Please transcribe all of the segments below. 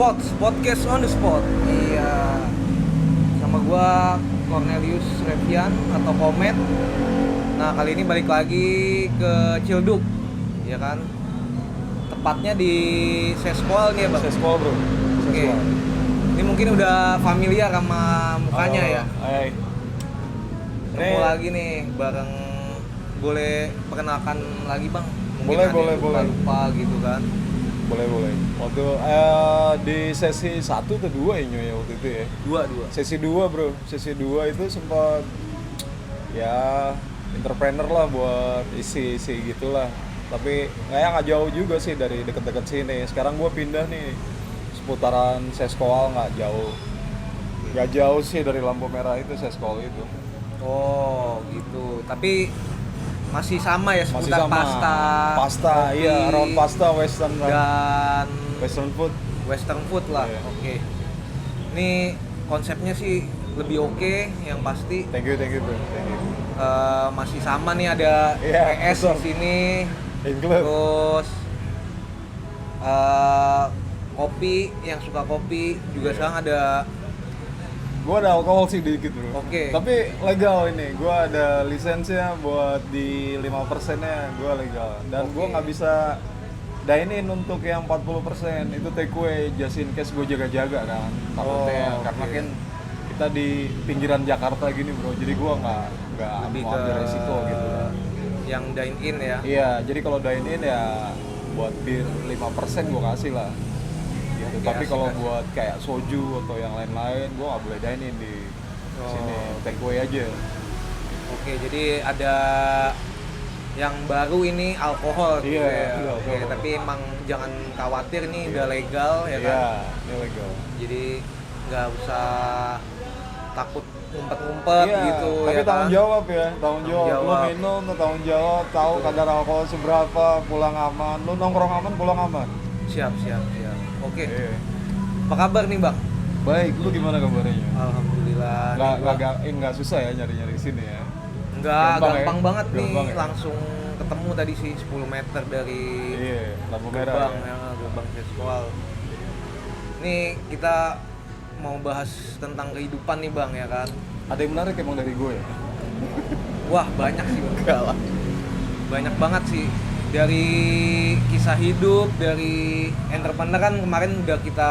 Podcast on the spot. Iya. Sama gua Cornelius Revian atau Komet. Nah, kali ini balik lagi ke Cilduk. Ya kan? Tepatnya di Seskol nih ya, Bang. Seskol, bro. Oke. Ini mungkin udah familiar sama mukanya ya. Hai. Ketemu lagi nih bareng, boleh perkenalkan lagi, Bang? Mungkin Boleh, ada boleh, yang boleh. lupa gitu kan. Boleh. Waktu di sesi 1 atau 2 ya waktu itu ya. Dua. Sesi 2, bro. Sesi 2 itu sempat ya entrepreneur lah buat isi gitulah. Tapi nggak jauh juga sih dari deket-deket sini. Sekarang gue pindah nih seputaran Seskol, nggak jauh sih dari lampu merah itu Seskol itu. Oh, gitu. Tapi masih sama ya Masih seputar sama. pasta, kopi, Iya, round pasta western dan western food. western food lah. Iya. Oke. Ini konsepnya sih lebih oke, yang pasti. Thank you bro. Thank you. Masih sama nih, ada Iya, PS betul. di sini. Include. Terus kopi, yang suka kopi juga Iya. sekarang ada. Gue ada alkohol sih dikit bro. Oke. Tapi legal ini. Gue ada lisensinya buat di 5%-nya gue legal. Dan gue Oke. nggak bisa dine in untuk yang 40%. Itu take away just in case gue jaga-jaga kan. Takutnya Oh, karena oke. kan kita di pinggiran Jakarta gini bro. Jadi gue nggak Lebih mau ke ambil resiko gitu kan. yang dine in ya. Iya. Jadi kalau dine in ya buat bir 5% gue kasih lah. Gitu. Oke, Tapi kalau asik. buat kayak soju atau yang lain-lain, gue nggak boleh dine in di sini, take away aja. Oke, jadi ada yang baru ini alkohol gitu Iya, ya. iya, Oke, alkohol. tapi emang jangan khawatir nih, Iya. udah legal ya kan. Iya, ini legal. Jadi nggak usah takut ngumpet-ngumpet Iya, gitu tapi ya tanggung kan. jawab ya, tanggung jawab. Lu jawab. minum, lu tanggung jawab, tahu Betul. kadar alkohol seberapa, pulang aman. Lu nongkrong aman, pulang aman. Siap. Oke. Iya. Apa kabar nih, Bang? Baik, lu gimana kabarnya? Alhamdulillah. Nggak susah ya nyari-nyari sini ya. Enggak, gampang gampang ya? banget nih. Gampang ya? Langsung ketemu tadi sih 10 meter dari Iya, lampu merah. gerbang Ya. ya, gerbang Seskol. Nih kita mau bahas tentang kehidupan nih, Bang, ya kan. Ada yang menarik emang dari gue ya? Wah, banyak sih, Bang. Enggak lah. Banyak banget sih. Dari kisah hidup, dari entrepreneur kan kemarin udah kita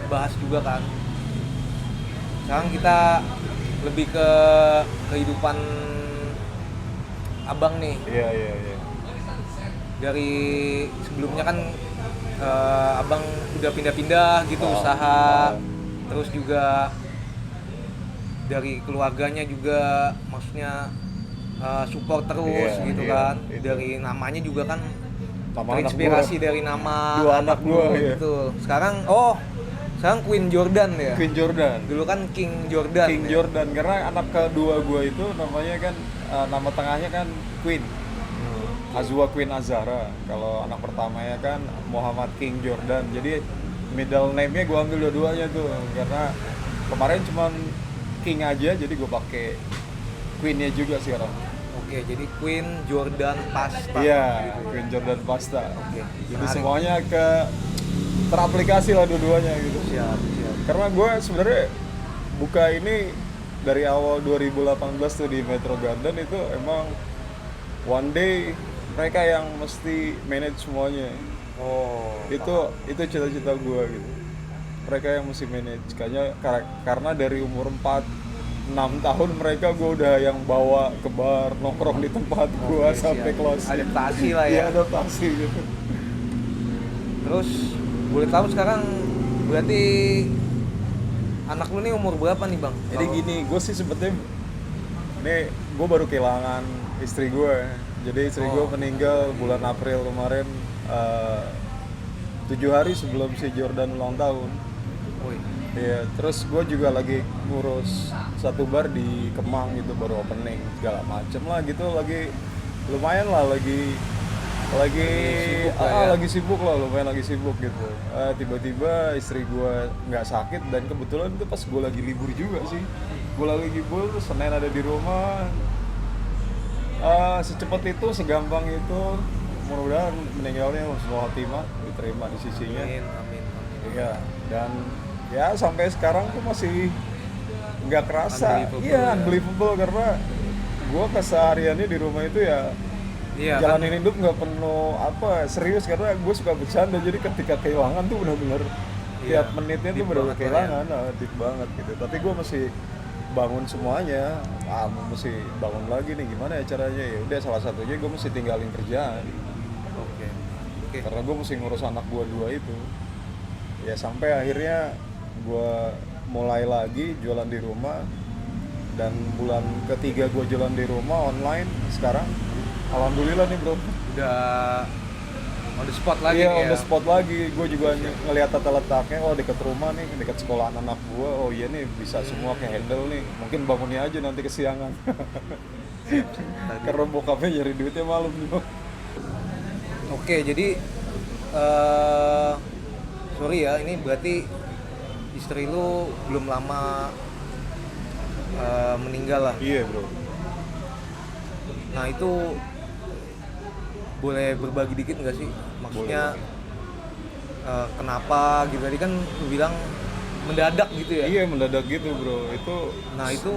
bahas juga kan. Sekarang kita lebih ke kehidupan Abang nih. Iya. Dari sebelumnya kan Abang udah pindah-pindah gitu Oh, usaha. oh. Terus juga dari keluarganya juga maksudnya support terus Iya, gitu iya, kan. itu. Dari namanya juga kan Nama terinspirasi anak dari nama Dua anak lu gua, iya. gitu. Sekarang Queen Jordan ya. Queen Jordan. Dulu kan King Jordan. King ya? Jordan karena anak kedua gue itu namanya kan nama tengahnya kan Queen. Azwa Queen Azhara. Kalau anak pertamanya kan Muhammad King Jordan. Jadi middle name-nya gue ambil dua-duanya tuh karena kemarin cuman King aja jadi gue pakai Queen-nya juga sekarang. Oke, jadi Queen Jordan Pasta. Iya, gitu. Queen Jordan Pasta. Oke, Jadi menarik. semuanya teraplikasi lah dua-duanya gitu. Siap. Karena gue sebenarnya buka ini dari awal 2018 tuh di Metro Garden itu emang one day mereka yang mesti manage semuanya. Oh, Itu cita-cita gue gitu. Mereka yang mesti manage. Karena dari umur 6 tahun mereka gue udah yang bawa ke bar, nongkrong di tempat gue Oke, sampai siap. close. Adaptasi lah ya. Iya, adaptasi gitu. Terus boleh tahu sekarang berarti anak lu nih umur berapa nih, Bang? Jadi gini, gue sih sebetulnya ini gue baru kehilangan istri gue. Jadi istri gue meninggal bulan April kemarin, 7 hari sebelum si Jordan ulang tahun. Woi. Iya, terus gue juga lagi ngurus satu bar di Kemang gitu, baru opening segala macem lah gitu, lagi lumayan lah lagi sibuk lah ya. lagi sibuk lah, lumayan lagi sibuk gitu. Tiba-tiba istri gue nggak sakit dan kebetulan itu pas gue lagi libur juga sih. Gue lagi libur, Senin ada di rumah. Secepat itu, segampang itu, mudah-mudahan meninggalnya husnul khotimah, diterima di sisinya. Amin. Iya. Dan ya sampai sekarang tuh masih nggak kerasa. Unbelievable, Iya, ya. unbelievable karena gue kesehariannya di rumah itu ya Iya kan? jalanin hidup nggak penuh apa serius karena gue suka bercanda, jadi ketika kehilangan tuh benar-benar Iya, tiap menitnya tuh deep benar-benar banget lah ya. kehilangan, deep banget gitu. Tapi gue masih bangun semuanya, mesti bangun lagi nih gimana ya caranya, ya udah salah satunya gue mesti tinggalin kerjaan Oke. Oke. karena gue mesti ngurus anak gue dua itu. Ya sampai akhirnya gue mulai lagi jualan di rumah, dan bulan ketiga gue jualan di rumah online sekarang alhamdulillah nih bro. Udah on the spot lagi Iya, nih on ya. the spot lagi. Gue juga ngelihat tata letaknya, oh dekat rumah nih, dekat sekolah anak gue. Oh iya nih bisa semua ke handle nih. Mungkin bangunnya aja nanti kesiangan. Karena bokapnya nyari duitnya malam juga. Oke, jadi sorry ya, ini berarti istri lu belum lama meninggal lah. Iya bro. Nah itu boleh berbagi dikit nggak sih? Maksudnya kenapa gitu? Tadi kan lu bilang mendadak gitu ya? Iya mendadak gitu bro. Itu. Nah itu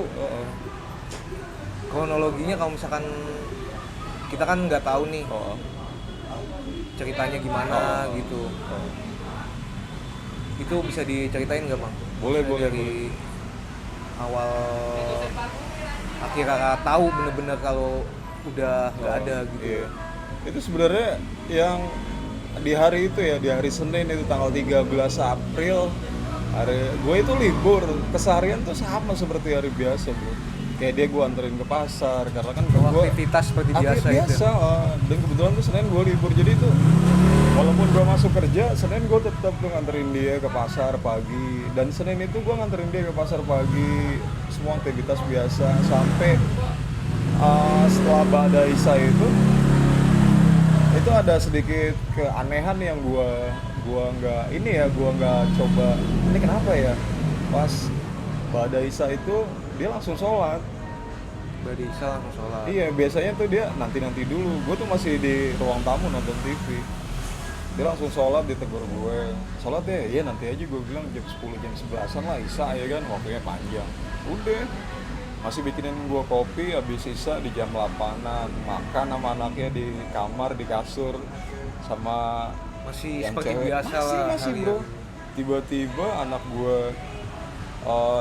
kronologinya kalau misalkan kita kan nggak tahu nih Oh, ceritanya gimana Oh. gitu. oh. Itu bisa diceritain nggak bang? Boleh, Maksudnya boleh, dari awal akhirnya tahu bener-bener kalau udah nggak ada gitu. Iya. Itu sebenarnya yang di hari itu ya, di hari Senin itu tanggal 13 April, hari gue itu libur, keseharian tuh sama seperti hari biasa bro. Kayak dia gue anterin ke pasar karena kan gue Aktivitas seperti biasa gitu. dan kebetulan tuh Senin gue libur, jadi itu walaupun gue masuk kerja, Senin gue tetap tuh nganterin dia ke pasar pagi, dan Senin itu gue nganterin dia ke pasar pagi, semua aktivitas biasa sampai setelah Ba'da Isya itu ada sedikit keanehan yang gua nggak coba ini kenapa ya, pas Ba'da Isya itu dia langsung sholat. Badi langsung sholat. Iya, biasanya tuh dia nanti dulu, gue tuh masih di ruang tamu nonton TV, dia langsung sholat, ditegur gue sholat ya, iya nanti aja, gue bilang jam 10 jam 11an lah Isya ya kan, waktunya panjang. Udah masih bikinin gue kopi, habis Isya di jam 8an makan sama anaknya di kamar, di kasur sama Masih yang seperti cewek. biasa masih, lah masih harian. bro. Tiba-tiba anak gue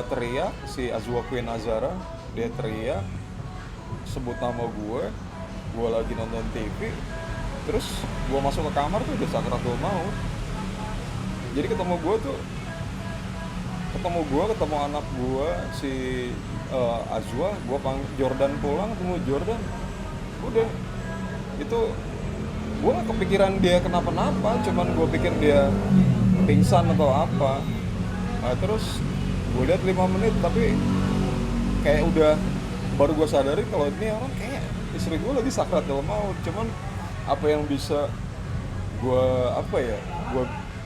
teriak, si Azwa Queen Azara, dia teriak sebut nama gue lagi nonton TV, terus gue masuk ke kamar tuh udah sakratul maut. Jadi ketemu anak gue si Azwa, gue Jordan pulang, ketemu Jordan, udah itu gue gak kepikiran dia kenapa-napa, cuman gue pikir dia pingsan atau apa. Nah, terus gue lihat 5 menit tapi kayak udah baru gue sadari kalau ini orang kayak istri gue lagi sakratul maut. Cuman apa yang bisa gue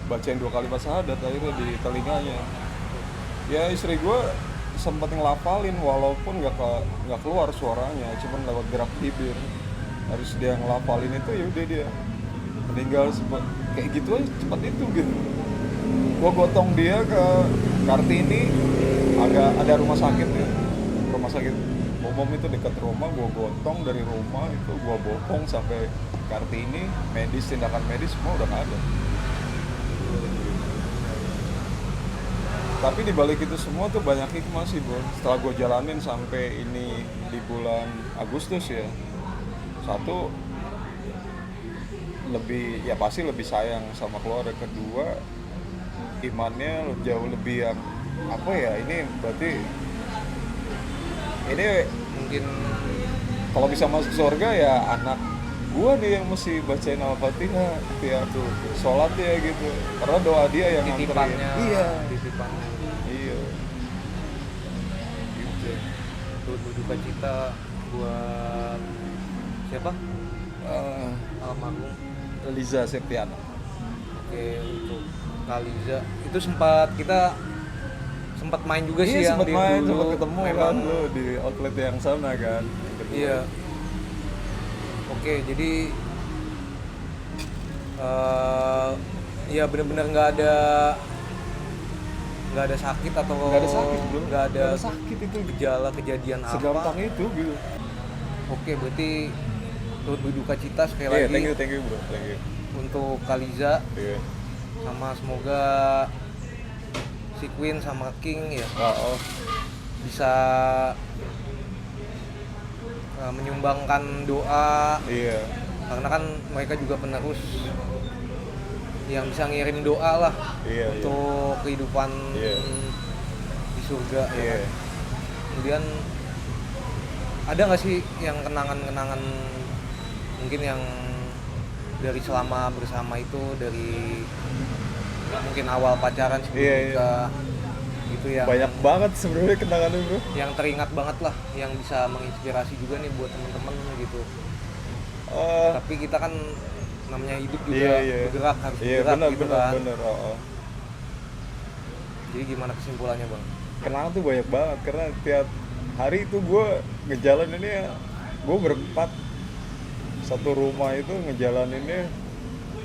bacain 2 kalimat syahadat akhirnya di telinganya. Ya istri gue sempat ngelafalin walaupun nggak keluar suaranya, cuman lewat gerak bibir. Harus dia ngelafalin itu, ya udah dia meninggal kayak gitu aja, cepat itu gitu. Gue gotong dia ke Kartini, ada rumah sakit ya, rumah sakit umum itu dekat rumah. Gue gotong dari rumah itu, gue bopong sampai Kartini, medis, tindakan medis semua udah nggak ada. Tapi dibalik itu semua tuh banyak hikmah sih bro. Setelah gue jalanin sampai ini di bulan Agustus ya, satu ya pasti lebih sayang sama keluarga. Kedua, imannya jauh lebih ini berarti ini Mungkin kalau bisa masuk surga ya anak gua nih yang mesti bacain Al-Fatihah tiap sholat ya gitu, karena doa dia yang nganterin. titipannya Iya gitu. duka cita buat siapa? Almarhum. Liza Septiana. Oke, untuk Kaliza itu sempat main juga sih yang sempat di main, dulu. sempat ketemu Memang kan lu di outlet yang sana kan. iya. Oke, jadi ya benar-benar nggak ada nggak ada sakit atau Nggak ada sakit bro, nggak ada sakit itu gejala kejadian segampang apa. itu gitu. Oke, berarti turut berduka cita sekali Iya, lagi thank you bro, thank you. untuk Kaliza, Iya. sama semoga si Queen sama King ya Oh. bisa menyumbangkan doa, Iya. karena kan mereka juga penerus yang bisa ngirim doa lah Iya, untuk kehidupan Iya. di surga ya Iya. kan? Kemudian ada nggak sih yang kenangan-kenangan mungkin yang dari selama bersama itu, dari mungkin awal pacaran sebelum Iya, nikah gitu yang Banyak banget sebenarnya kenangannya bro. yang teringat banget lah, yang bisa menginspirasi juga nih buat teman-teman gitu. Tapi kita kan namanya hidup juga bergerak, harus bergerak gitu kan. Bener. Oh. Jadi gimana kesimpulannya bang? Kenangan tuh banyak banget karena tiap hari itu gue ngejalaninnya, gue berempat satu rumah itu ngejalaninnya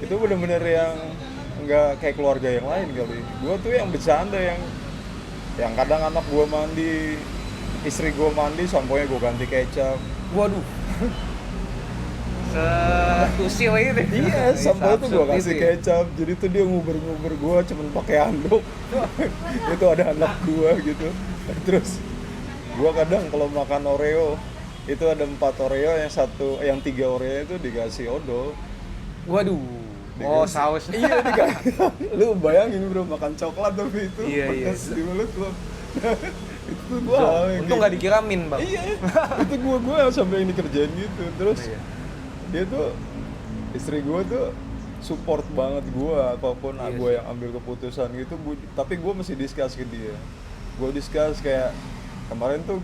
itu bener-bener yang nggak kayak keluarga yang lain kali. Gue tuh yang bercanda, yang kadang anak gue mandi, istri gue mandi, samponya gue ganti kecap. Waduh. Seusil ini. Iya, sampo itu gue kasih gitu ya? kecap. Jadi tuh dia nguber-nguber gue cuman pakai handuk. Itu ada anak gue gitu. Terus gue kadang kalau makan Oreo itu ada 4 Oreo, yang 3 Oreo itu dikasih odol. Waduh. Oh, saus. Iya, dikasih. Lu bayangin bro, makan coklat tapi itu Iya. pedas di mulut lu. Itu tuh gua. Untung nggak dikiramin bang. Iya. Itu gua yang sampai ini kerjain gitu. Terus Iya. dia tuh, istri gua tuh support banget gua apapun Iya gua sih. yang ambil keputusan gitu. Tapi gua mesti discuss ke dia. Gua discuss kayak kemarin tuh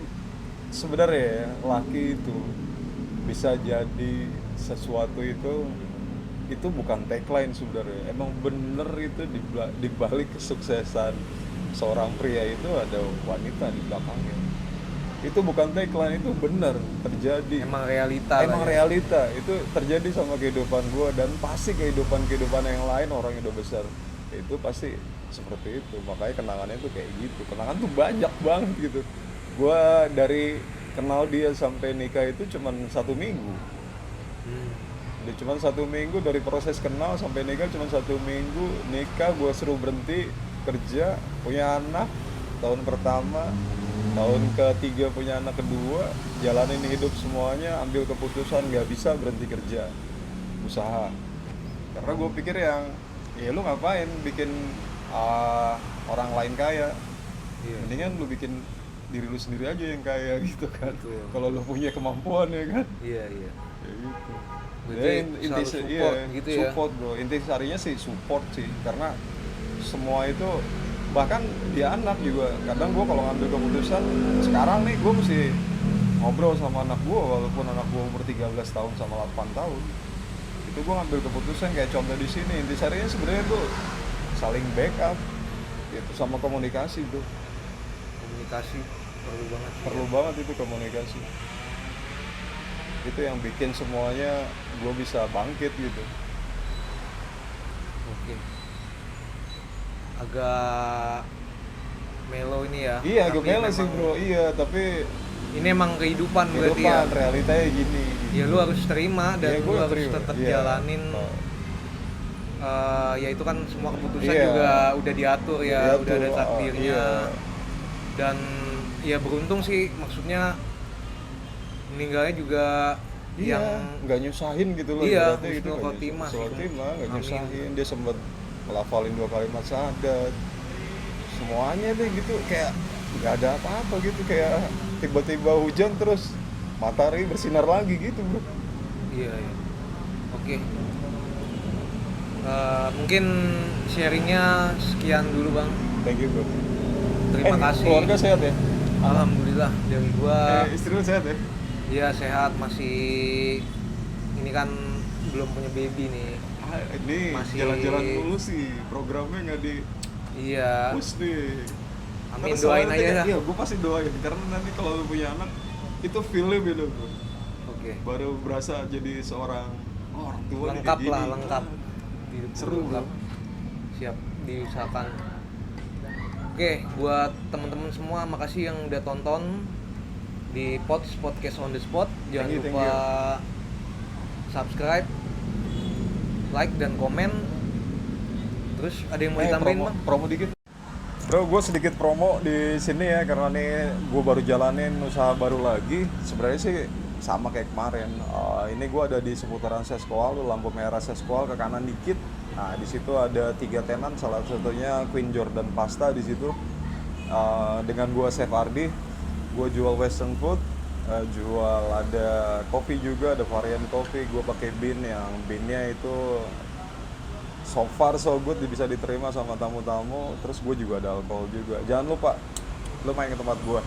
sebenarnya laki itu bisa jadi sesuatu itu bukan tagline sebenarnya. Emang bener itu di balik kesuksesan seorang pria itu ada wanita di belakangnya. Itu bukan tagline, itu bener terjadi. Emang realita. Emang lah ya. realita itu terjadi sama kehidupan gua, dan pasti kehidupan yang lain orang yang udah besar itu pasti seperti itu. Makanya kenangannya tuh kayak gitu. Kenangan tuh banyak banget gitu. Gua dari kenal dia sampai nikah itu cuman 1 minggu. Dia cuma 1 minggu, dari proses kenal sampai nikah cuma 1 minggu. Nikah gue suruh berhenti kerja, punya anak tahun pertama, tahun ketiga punya anak kedua, jalanin hidup semuanya, ambil keputusan nggak bisa berhenti kerja, usaha. Karena gue pikir ya lu ngapain bikin orang lain kaya, Iya. mendingan lu bikin diri lu sendiri aja yang kaya gitu kan. Betul. Kalau lu punya kemampuan ya kan. Iya. Kayak gitu. Berarti selalu support gitu ya? Support bro, intisarinya sih support sih, karena semua itu, bahkan dia anak juga, kadang gue kalau ngambil keputusan sekarang nih, gue mesti ngobrol sama anak gue, walaupun anak gue umur 13 tahun sama 8 tahun, itu gue ngambil keputusan kayak contoh di sini. Intisarinya sebenarnya tuh saling backup gitu, sama komunikasi bro. Komunikasi Perlu banget itu komunikasi. Itu yang bikin semuanya gue bisa bangkit gitu. Oke. Agak melo ini ya. Iya, gue tapi melo sih memang- bro, iya, tapi Ini emang kehidupan berarti ya. kehidupan realitanya gini. Ya lu harus terima dan Iya, lu gua harus terima. tetap Iya. jalanin. Oh. Ya itu kan semua keputusan Iya. juga udah diatur ya, Diatur, udah ada takdirnya. iya. Dan ya beruntung sih, maksudnya meninggalnya juga Iya, yang nggak nyusahin gitu loh. Iya, ibaratnya gitu, husnul nggak khotimah nyusahin. sih. Khotimah, nggak Amin. nyusahin. Dia sempat ngelafalin 2 kalimat syahadat. Semuanya deh gitu, kayak nggak ada apa-apa gitu, kayak tiba-tiba hujan terus matahari bersinar lagi gitu bro. iya. Oke. Mungkin sharingnya sekian dulu bang. Thank you bro. Terima kasih. Keluarga sehat ya? Alhamdulillah dari gua. Istri lu sehat ya? Iya sehat, masih ini kan belum punya baby nih. Ini Masih- jalan-jalan dulu sih, programnya nggak di Iya. push nih. Amin, Ntar doain soalnya aja nanti- dah. Iya, gue pasti doain, karena nanti kalau lu punya anak itu feel-nya beda bro. Oke. Baru berasa jadi seorang orang tua nih, Lengkap kayak lah, gini. lengkap. Hidup Seru, lengkap. bro. Siap diusahakan. Oke, buat teman-teman semua makasih yang udah tonton di podcast on the spot. Jangan Thank you. lupa subscribe, like dan komen. Terus ada yang mau ditambahin bang? promo dikit. Bro, gue sedikit promo di sini ya, karena nih gue baru jalanin usaha baru lagi. Sebenarnya sih sama kayak kemarin. Ini gue ada di seputaran Sesqual, lampu merah Sesqual ke kanan dikit. Nah, di situ ada 3 tenan, salah satunya Queen Jordan Pasta di situ. Dengan gue Chef Ardi, gue jual western food, jual ada kopi juga, ada varian kopi. Gue pakai bean yang beannya itu so far so good, bisa diterima sama tamu-tamu. Terus gue juga ada alkohol juga. Jangan lupa lo main ke tempat gue.